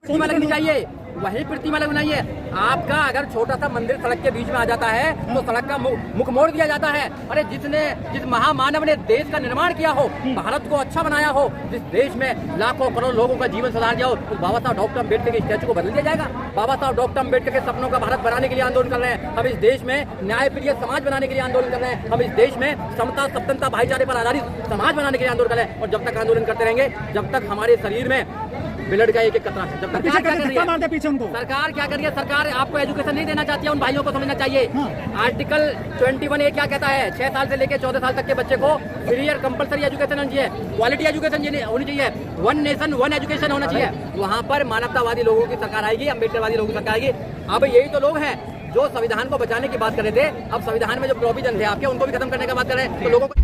प्रतिमा लगनी चाहिए, वही प्रतिमा लगनी है। आपका अगर छोटा सा मंदिर सड़क के बीच में आ जाता है तो सड़क का मुख मोड़ दिया जाता है। अरे जिस महामानव ने देश का निर्माण किया हो, भारत को अच्छा बनाया हो, जिस देश में लाखों करोड़ लोगों का जीवन सुधार दिया हो, उस बाबा साहब डॉक्टर अम्बेडकर के स्टैचू को बदल दिया जाएगा। बाबा साहब डॉक्टर अम्बेडकर के सपनों का भारत बनाने के लिए आंदोलन कर रहे हैं। हम इस देश में न्यायप्रिय समाज बनाने के लिए आंदोलन कर रहे हैं। हम इस देश में समता सप्तनता भाईचारे पर आधारित समाज बनाने के लिए आंदोलन कर रहे हैं। और जब तक आंदोलन करते रहेंगे, जब तक हमारे शरीर में ब्लड का एक एक कतरा है, जब तक सरकार क्या कर रही है? सरकार आपको एजुकेशन नहीं देना चाहती है, उन भाइयों को समझना चाहिए। आर्टिकल 21A क्या कहता है? 6 साल से लेकर 14 साल तक के बच्चे को फ्री और कंपलसरी एजुकेशन होनी चाहिए, क्वालिटी एजुकेशन होनी चाहिए, वन नेशन वन एजुकेशन होना चाहिए। वहाँ पर मानवतावादी लोगों की सरकार आएगी, अम्बेडकरवादी लोगों की सरकार आएगी। अब यही तो लोग हैं जो संविधान को बचाने की बात कर रहे थे, अब संविधान में जो प्रोविजन थे आपके, उनको भी खत्म करने की बात कर रहे हैं। तो लोगों को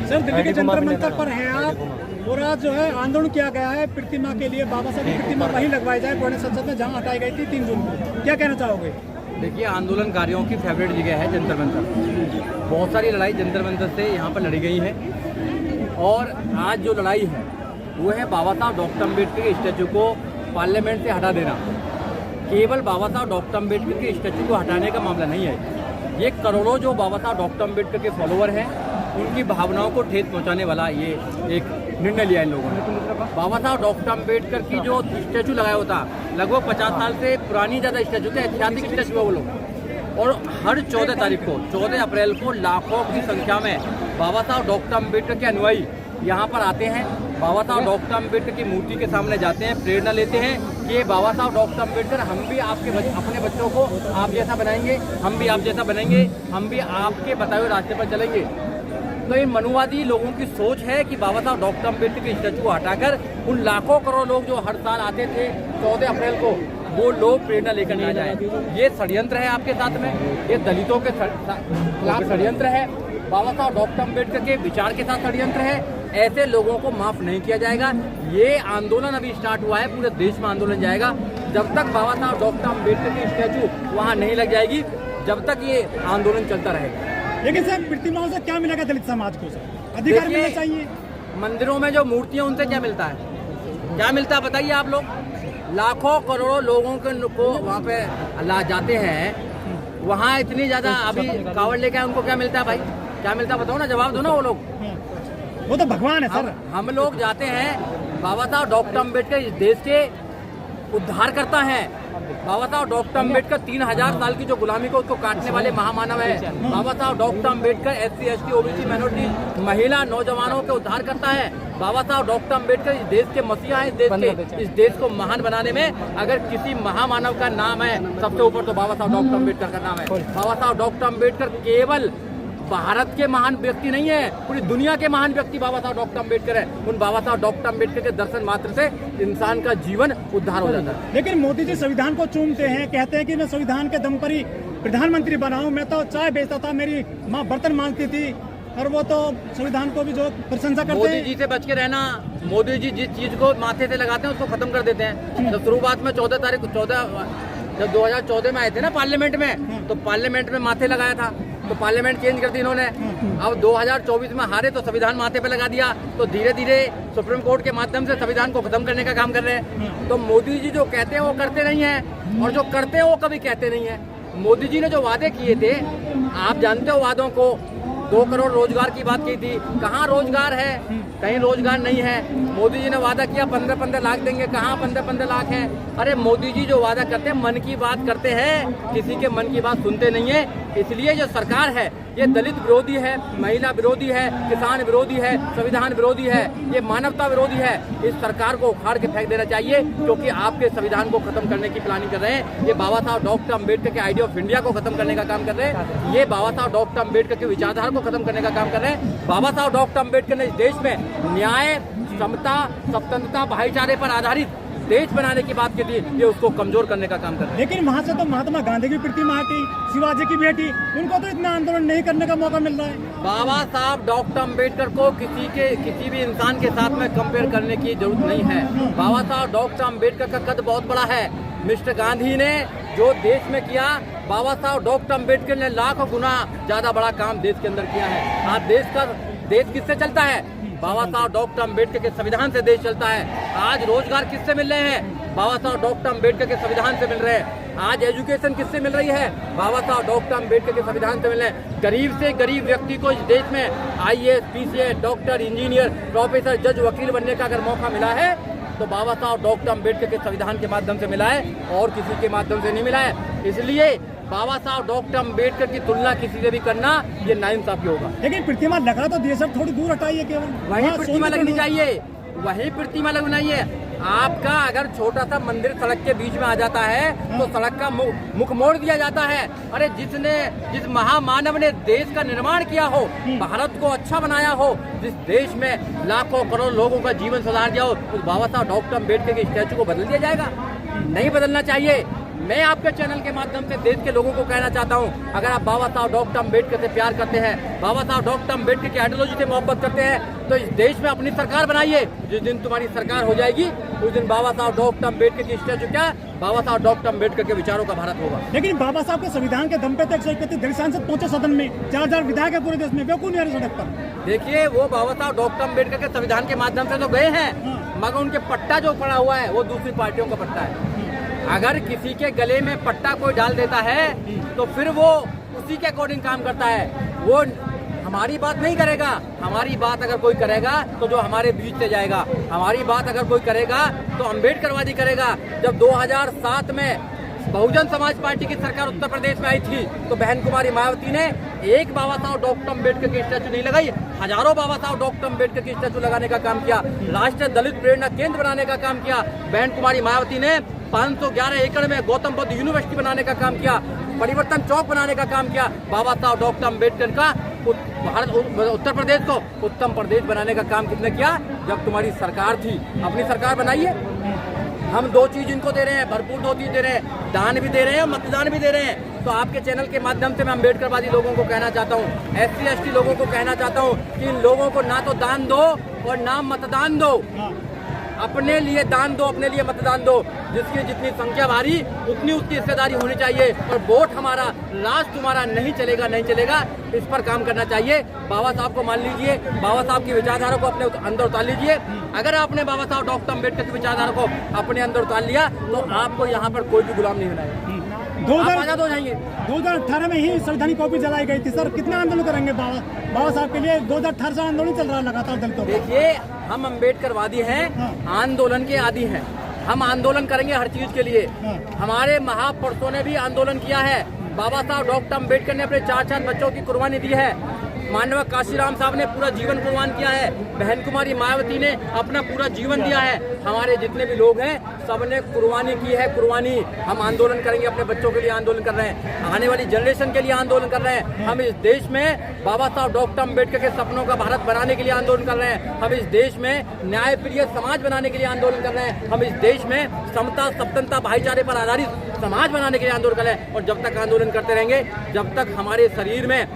सर, दिल्ली के जंतर मंतर पर हैं आप और आज जो है आंदोलन किया गया है प्रतिमा के लिए, बाबा साहब की प्रतिमा वहीं लगवाई जाए पुराने संसद में जहां हटाई गई थी 3 जून को। क्या कहना चाहोगे? देखिए, आंदोलनकारियों की फेवरेट जगह है जंतर मंतर। बहुत सारी लड़ाई जंतर मंतर से यहाँ पर लड़ी गई है और आज जो लड़ाई है वो है बाबा साहब डॉक्टर अम्बेडकर के स्टैचू को पार्लियामेंट से हटा देना। केवल बाबा साहब डॉक्टर अम्बेडकर के स्टैचू को हटाने का मामला नहीं है, ये करोड़ों जो बाबा साहब डॉक्टर अम्बेडकर के फॉलोअर हैं उनकी भावनाओं को ठेस पहुंचाने वाला ये एक निर्णय लिया इन लोगों ने। बाबा साहब डॉक्टर अम्बेडकर की जो स्टैचू लगाया होता, लगभग 50 साल से पुरानी ज़्यादा स्टैचू थे, ऐतिहासिक स्टैचू है वो लोग। और हर 14 तारीख को, 14 अप्रैल को लाखों की संख्या में बाबा साहब डॉक्टर अम्बेडकर के अनुयायी यहाँ पर आते हैं। बाबा साहब डॉक्टर अम्बेडकर की मूर्ति के सामने जाते हैं, प्रेरणा लेते हैं कि बाबा साहब डॉक्टर अम्बेडकर, हम भी अपने बच्चों को आप जैसा बनाएंगे, हम भी आप जैसा बनेंगे, हम भी आपके बताए हुए रास्ते पर चलेंगे। तो इन मनुवादी लोगों की सोच है कि बाबा साहब डॉक्टर अम्बेडकर के स्टैचू को हटाकर उन लाखों करोड़ लोग जो हर साल आते थे 14 अप्रैल को, वो लोग प्रेरणा लेकर ना जाए। ये षड्यंत्र है आपके साथ में, ये दलितों के खिलाफ षड्यंत्र है, बाबा साहब डॉक्टर अम्बेडकर के विचार के साथ षड्यंत्र है। ऐसे लोगों को माफ नहीं किया जाएगा। ये आंदोलन अभी स्टार्ट हुआ है, पूरे देश में आंदोलन जाएगा। जब तक बाबा साहब डॉक्टर अम्बेडकर की स्टैचू वहाँ नहीं लग जाएगी, जब तक ये आंदोलन चलता रहेगा। लेकिन सर, प्रतिमाओं से क्या मिलेगा दलित समाज को? सर, अधिकार मिलना चाहिए। मंदिरों में जो मूर्तियां, उनसे क्या मिलता है? क्या मिलता है बताइए आप लोग? लाखों करोड़ों लोगं को वहाँ पे अल्लाह जाते हैं, वहाँ इतनी ज्यादा अभी कावड़ लेके आए, उनको क्या मिलता है भाई? क्या मिलता है बताओ ना, जवाब दो ना। वो लोग, वो तो भगवान है सर। हम लोग जाते हैं, बाबा साहब डॉक्टर अम्बेडकर इस देश के उद्धार करता है। बाबा साहब डॉक्टर अम्बेडकर 3000 साल की जो गुलामी को उसको काटने वाले महामानव है। बाबा साहब doctor Ambedkar SC ST OBC minority महिला नौजवानों के उद्धार करता है। बाबा साहब डॉक्टर अम्बेडकर इस देश के मसीहा हैं। इस देश को महान बनाने में अगर किसी महामानव का नाम है सबसे ऊपर, तो बाबा साहब डॉक्टर अम्बेडकर का नाम है। बाबा साहब डॉक्टर अम्बेडकर केवल भारत के महान व्यक्ति नहीं है, पूरी दुनिया के महान व्यक्ति बाबा साहब डॉक्टर अम्बेडकर है। उन बाबा साहब डॉक्टर अम्बेडकर के दर्शन मात्र से इंसान का जीवन उद्धार हो जाता है। लेकिन मोदी जी संविधान को चूमते हैं, कहते हैं कि मैं संविधान के दम पर ही प्रधानमंत्री बना हूं, मैं तो चाय बेचता था, मेरी माँ बर्तन मांगती थी, और वो तो संविधान को भी जो प्रशंसा करते हैं। मोदी जी से बच के रहना। मोदी जी जिस चीज को माथे से लगाते हैं उसको खत्म कर देते हैं। जब शुरुआत में 14 जब 2014 में आए थे ना पार्लियामेंट में, तो पार्लियामेंट में माथे लगाया था, तो पार्लियामेंट चेंज कर दी इन्होंने। अब 2024 में हारे तो संविधान माथे पे लगा दिया, तो धीरे धीरे सुप्रीम कोर्ट के माध्यम से संविधान को खत्म करने का काम कर रहे हैं। तो मोदी जी जो कहते हैं वो करते नहीं है, और जो करते हैं वो कभी कहते नहीं है। मोदी जी ने जो वादे किए थे, आप जानते हो वादों को, 2 करोड़ रोजगार की बात की थी, कहाँ रोजगार है? कहीं रोजगार नहीं है। मोदी जी ने वादा किया 15-15 लाख देंगे, कहाँ 15-15 लाख है? अरे मोदी जी जो वादा करते हैं, मन की बात करते हैं, किसी के मन की बात सुनते नहीं है। इसलिए जो सरकार है ये दलित विरोधी है, महिला विरोधी है, किसान विरोधी है, संविधान विरोधी है, ये मानवता विरोधी है। इस सरकार को उखाड़ के फेंक देना चाहिए, क्योंकि आपके संविधान को खत्म करने की प्लानिंग कर रहे हैं। ये बाबा साहब डॉक्टर अम्बेडकर के आइडिया ऑफ इंडिया को खत्म करने का काम कर रहे हैं। ये बाबा साहब डॉक्टर अम्बेडकर की विचारधारा को खत्म करने का काम कर रहे हैं। बाबा साहब डॉक्टर अम्बेडकर ने इस देश में न्याय, समता, स्वतंत्रता, भाईचारे पर आधारित देश बनाने की बात की थी, ये उसको कमजोर करने का काम कर रहे हैं। लेकिन वहाँ से तो महात्मा गांधी की प्रतिमा हटी, शिवाजी की भी हटी, उनको तो इतना आंदोलन नहीं करने का मौका मिल रहा है। बाबा साहब डॉक्टर अम्बेडकर को किसी भी इंसान के साथ में कंपेयर करने की जरूरत नहीं है। बाबा साहब डॉक्टर अम्बेडकर का कद बहुत बड़ा है। मिस्टर गांधी ने जो देश में किया, बाबा साहब डॉक्टर अम्बेडकर ने लाखों गुना ज्यादा बड़ा काम देश के अंदर किया है। आज देश किससे चलता है? बाबा साहब डॉक्टर अम्बेडकर के संविधान से देश चलता है। आज रोजगार किससे मिल रहे हैं? बाबा साहब डॉक्टर अम्बेडकर के संविधान से मिल रहे हैं। आज एजुकेशन किससे मिल रही है? बाबा साहब डॉक्टर अम्बेडकर के संविधान से मिल रहे हैं। गरीब से गरीब व्यक्ति को इस देश में IAS, PCS, doctor, engineer, professor, जज, वकील बनने का अगर मौका मिला है तो बाबा साहब डॉक्टर अम्बेडकर के संविधान के माध्यम से मिला है और किसी के माध्यम से नहीं मिला है। इसलिए बाबा साहब डॉक्टर अम्बेडकर की तुलना किसी से भी करना ये नाइंसाफी होगा। लेकिन प्रतिमा लगा तो दिए सर, थोड़ी दूर हटाइए केवल। वही प्रतिमा लगनी चाहिए, वही प्रतिमा लगनी है। आपका अगर छोटा सा मंदिर सड़क के बीच में आ जाता है तो सड़क का मुख मोड़ दिया जाता है। अरे जिस महामानव ने देश का निर्माण किया हो, भारत को अच्छा बनाया हो, जिस देश में लाखों करोड़ लोगों का जीवन सुधार दिया हो, उस बाबा साहब डॉक्टर अम्बेडकर के स्टैचू को बदल दिया जाएगा? नहीं बदलना चाहिए। मैं आपके चैनल के माध्यम से देश के लोगों को कहना चाहता हूं, अगर आप बाबा साहब डॉक्टर अम्बेडकर से प्यार करते हैं, बाबा साहब डॉक्टर अम्बेडकर की आइडियोलॉजी से मोहब्बत करते हैं, तो इस देश में अपनी सरकार बनाइए। जिस दिन तुम्हारी सरकार हो जाएगी उस दिन बाबा साहब डॉक्टर अम्बेडकर की स्टैचू क्या, बाबा साहब डॉक्टर अम्बेडकर के विचारों का भारत होगा। लेकिन बाबा साहब के संविधान के दम पे तक 131 दलित सांसद पहुंचे सदन में, 4000 विधायक है पूरे देश में, वे क्यों नहीं आ रहे सड़क पर? देखिए, वो बाबा साहब डॉक्टर अम्बेडकर के संविधान के माध्यम से तो गए हैं, मगर उनके पट्टा जो पड़ा हुआ है वो दूसरी पार्टियों का पट्टा है। अगर किसी के गले में पट्टा कोई डाल देता है तो फिर वो उसी के अकॉर्डिंग काम करता है। वो हमारी बात नहीं करेगा। हमारी बात अगर कोई करेगा तो जो हमारे बीच से जाएगा, हमारी बात अगर कोई करेगा तो अम्बेडकरवादी करेगा। जब 2007 में बहुजन समाज पार्टी की सरकार उत्तर प्रदेश में आई थी तो बहन कुमारी मायावती ने एक बाबा साहब डॉक्टर अम्बेडकर की स्टैचू नहीं लगाई, हजारों बाबा साहब डॉक्टर अम्बेडकर की स्टैचू लगाने का काम किया। राष्ट्रीय दलित प्रेरणा केंद्र बनाने का काम किया। बहन कुमारी मायावती ने 511 एकड़ में गौतम बुद्ध यूनिवर्सिटी बनाने का काम किया, परिवर्तन चौक बनाने का काम किया। बाबा साहब डॉक्टर अम्बेडकर का उत्तर प्रदेश को उत्तम प्रदेश बनाने का काम किसने किया? जब तुम्हारी सरकार थी। अपनी सरकार बनाइए। हम दो चीज इनको दे रहे हैं, भरपूर दो चीज दे रहे हैं, दान भी दे रहे हैं और मतदान भी दे रहे हैं। तो आपके चैनल के माध्यम से मैं अम्बेडकरवादी लोगों को कहना चाहता हूँ, SC ST लोगों को कहना चाहता हूँ कि इन लोगों को ना तो दान दो और ना मतदान दो। अपने लिए दान दो, अपने लिए मतदान दो। जिसकी जितनी संख्या भारी उतनी उसकी हिस्सेदारी होनी चाहिए। और वोट हमारा, राज तुम्हारा नहीं चलेगा, नहीं चलेगा, इस पर काम करना चाहिए। बाबा साहब को मान लीजिए, बाबा साहब की विचारधारा को अपने अंदर उतार लीजिए। अगर आपने बाबा साहब डॉक्टर अम्बेडकर की विचारधारा को अपने अंदर उतार लिया तो आपको यहाँ पर कोई भी गुलाम नहीं बनाएगा। 2018 में ही संविधान कॉपी जलाई गई थी। सर, कितना आंदोलन करेंगे बाबा साहब के लिए? 2018 से आंदोलन चल रहा है लगातार दलितों का। देखिए, हम अम्बेडकरवादी हैं, आंदोलन के आदी हैं। हम आंदोलन करेंगे हर चीज के लिए। हमारे महापुरुषों ने भी आंदोलन किया है। बाबा साहब डॉक्टर अम्बेडकर ने अपने 4 बच्चों की कुर्बानी दी है। मानव काशीराम साहब ने पूरा जीवन कुर्बान किया है। बहन कुमारी मायावती ने अपना पूरा जीवन दिया है। हमारे जितने भी लोग हैं सबने कुर्बानी की है, कुर्बानी। हम आंदोलन करेंगे, अपने बच्चों के लिए आंदोलन कर रहे हैं, आने वाली जनरेशन के लिए आंदोलन कर रहे हैं। हम इस देश में बाबा साहब डॉक्टर अम्बेडकर के सपनों का भारत बनाने के लिए आंदोलन कर रहे हैं। हम इस देश में न्यायप्रिय समाज बनाने के लिए आंदोलन कर रहे हैं। हम इस देश में समता, सप्तनता, भाईचारे पर आधारित समाज बनाने के लिए आंदोलन कर रहे हैं। और जब तक आंदोलन करते रहेंगे, जब तक हमारे शरीर में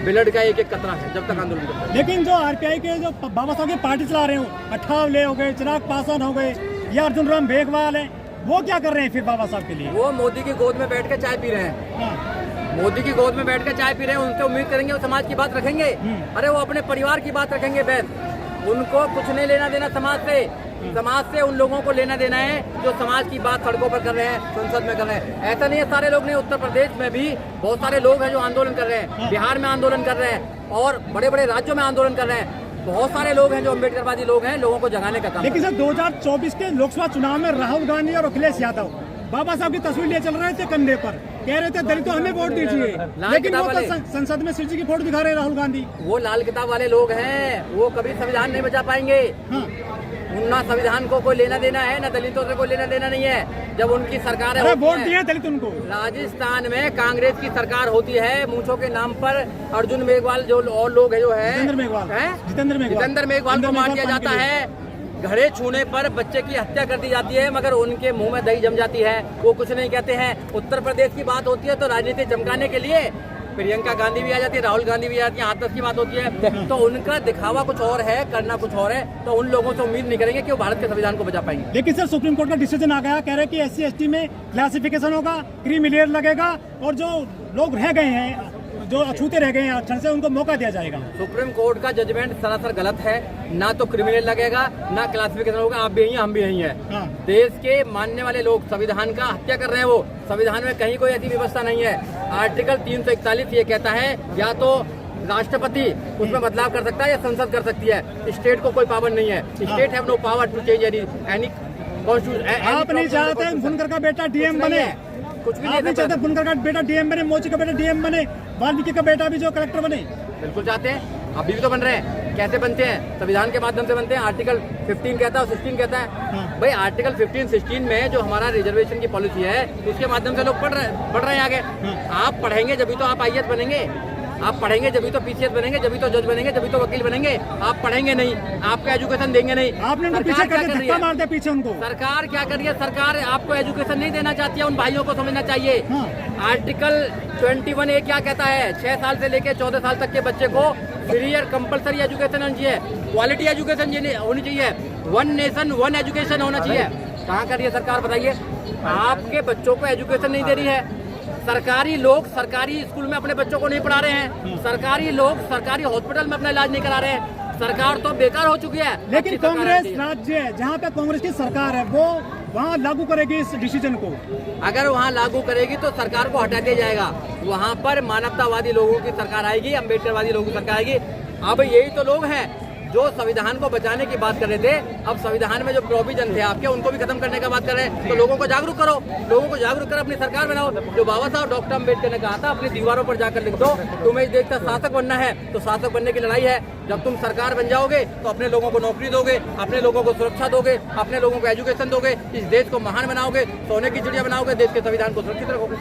ब्लड का एक एक कतरा है, जब तक आंदोलन करते हैं। लेकिन जो RPI के जो बाबा साहब की पार्टी चला रहे हो, अठावले हो गए, चिराग पासवान हो गए, या अर्जुन राम मेघवाल है, वो क्या कर रहे हैं फिर बाबा साहब के लिए? वो मोदी की गोद में बैठ कर चाय पी रहे हैं। मोदी की गोद में बैठ कर चाय पी रहे हैं। उनसे उम्मीद करेंगे वो समाज की बात रखेंगे? अरे वो अपने परिवार की बात रखेंगे। बस उनको कुछ नहीं लेना देना समाज से। समाज से उन लोगों को लेना देना है जो समाज की बात सड़कों पर कर रहे हैं, संसद में कर रहे हैं। ऐसा नहीं है सारे लोग नहीं। उत्तर प्रदेश में भी बहुत सारे लोग हैं जो आंदोलन कर रहे हैं, बिहार में आंदोलन कर रहे हैं और बड़े बड़े राज्यों में आंदोलन कर रहे हैं। बहुत सारे लोग हैं जो अम्बेडकरवादी लोग हैं, लोगों को जगाने का काम। लेकिन सर, 2024 के लोकसभा चुनाव में राहुल गांधी और अखिलेश यादव बाबा साहब की तस्वीर लिए चल रहे थे कंधे पर, कह रहे थे दलितों हमें वोट दीजिए। लेकिन वो तो संसद में शिव जी की फोटो दिखा रहे राहुल गांधी। वो लाल किताब वाले लोग हैं, वो कभी संविधान नहीं बचा पाएंगे। ना संविधान को कोई लेना देना है, ना दलितों से कोई लेना देना नहीं है। जब उनकी सरकार है, वोट दिए दलित उनको। राजस्थान में कांग्रेस की सरकार होती है, मूंछों के नाम पर अर्जुन मेघवाल जो और लोग है जो है जितेंद्र मेघवाल को मार दिया जाता है। घड़े छूने पर बच्चे की हत्या कर दी जाती है, मगर उनके मुंह में दही जम जाती है, वो कुछ नहीं कहते हैं। उत्तर प्रदेश की बात होती है तो राजनीति चमकाने के लिए प्रियंका गांधी भी आ जाती है, राहुल गांधी भी आ जाती है, हाथ तक की बात होती है, तो उनका दिखावा कुछ और है, करना कुछ और है, तो उन लोगों से उम्मीद नहीं करेंगे कि वो भारत के संविधान को बचा पाएंगे। लेकिन सर सुप्रीम कोर्ट का डिसीजन आ गया, कह रहे हैं कि SC/ST में क्लासिफिकेशन होगा, क्रीमी लेयर लगेगा और जो लोग रह गए हैं, जो अछूते रह गए हैं आरक्षण से, उनको मौका दिया जाएगा। सुप्रीम कोर्ट का जजमेंट सरासर गलत है, ना तो क्रिमिनल लगेगा ना क्लासिफिकेशन होगा। आप भी नहीं है, हम भी नहीं है। हाँ। देश के मानने वाले लोग संविधान का हत्या कर रहे हैं। वो संविधान में कहीं कोई ऐसी व्यवस्था नहीं है। आर्टिकल 341 ये कहता है या तो राष्ट्रपति उसमें बदलाव कर सकता है या संसद कर सकती है, स्टेट को कोई पावर नहीं है। State have no power to change any constitution. आप नहीं चाहते फुनकर का बेटा DM बने, कुछ भी आप नहीं चाहते फुनकर का बेटा DM बने, मोची का बेटा DM बने, वाल्मीकि का बेटा भी जो कलेक्टर बने? बिल्कुल चाहते हैं, अभी भी तो बन रहे हैं। कैसे बनते हैं? संविधान के माध्यम से बनते हैं। आर्टिकल 15 कहता है और 16 कहता है। भाई आर्टिकल 15-16 में जो हमारा रिजर्वेशन की पॉलिसी है उसके माध्यम से लोग बढ़ रहे हैं आगे। आप पढ़ेंगे जब तो आप IAS बनेंगे, आप पढ़ेंगे जब तो PCS बनेंगे, जब तो जज बनेंगे, जब तो वकील बनेंगे। आप पढ़ेंगे नहीं, आपको एजुकेशन देंगे नहीं। आपने उनको पीछे करके धक्का मार दिया पीछे उनको। सरकार क्या कर रही है? सरकार आपको एजुकेशन नहीं देना चाहती है। उन भाइयों को समझना चाहिए। आर्टिकल 21A क्या कहता है? 6 साल से लेकर 14 साल तक के बच्चे को फ्री और कंपलसरी एजुकेशन होनी चाहिए, क्वालिटी एजुकेशन होनी चाहिए, 1 नेशन 1 एजुकेशन होना चाहिए। कहाँ कर रही है सरकार बताइए? आपके बच्चों को एजुकेशन नहीं दे रही है। सरकारी लोग सरकारी स्कूल में अपने बच्चों को नहीं पढ़ा रहे हैं। सरकारी लोग सरकारी हॉस्पिटल में अपना इलाज नहीं करा रहे हैं। सरकार तो बेकार हो चुकी है। लेकिन कांग्रेस राज्य है जहाँ पे कांग्रेस की सरकार है, वो वहाँ लागू करेगी इस डिसीजन को। अगर वहाँ लागू करेगी तो सरकार को हटा दिया जाएगा। वहाँ पर मानवतावादी लोगों की सरकार आएगी, अम्बेडकरवादी लोगों की सरकार आएगी। अब यही तो लोग हैं जो संविधान को बचाने की बात कर रहे थे। अब संविधान में जो प्रोविजन थे आपके, उनको भी खत्म करने का बात कर रहे हैं। तो लोगों को जागरूक करो, लोगों को जागरूक कर अपनी सरकार बनाओ। जो बाबा साहब डॉक्टर अम्बेडकर ने कहा था, अपनी दीवारों पर जाकर लिख दो, तुम्हें इस देश का शासक बनना है तो शासक बनने की लड़ाई है। जब तुम सरकार बन जाओगे तो अपने लोगों को नौकरी दोगे, अपने लोगों को सुरक्षा दोगे, अपने लोगों को एजुकेशन दोगे, इस देश को महान बनाओगे, सोने की चिड़िया बनाओगे, देश के संविधान को सुरक्षित रखोगे।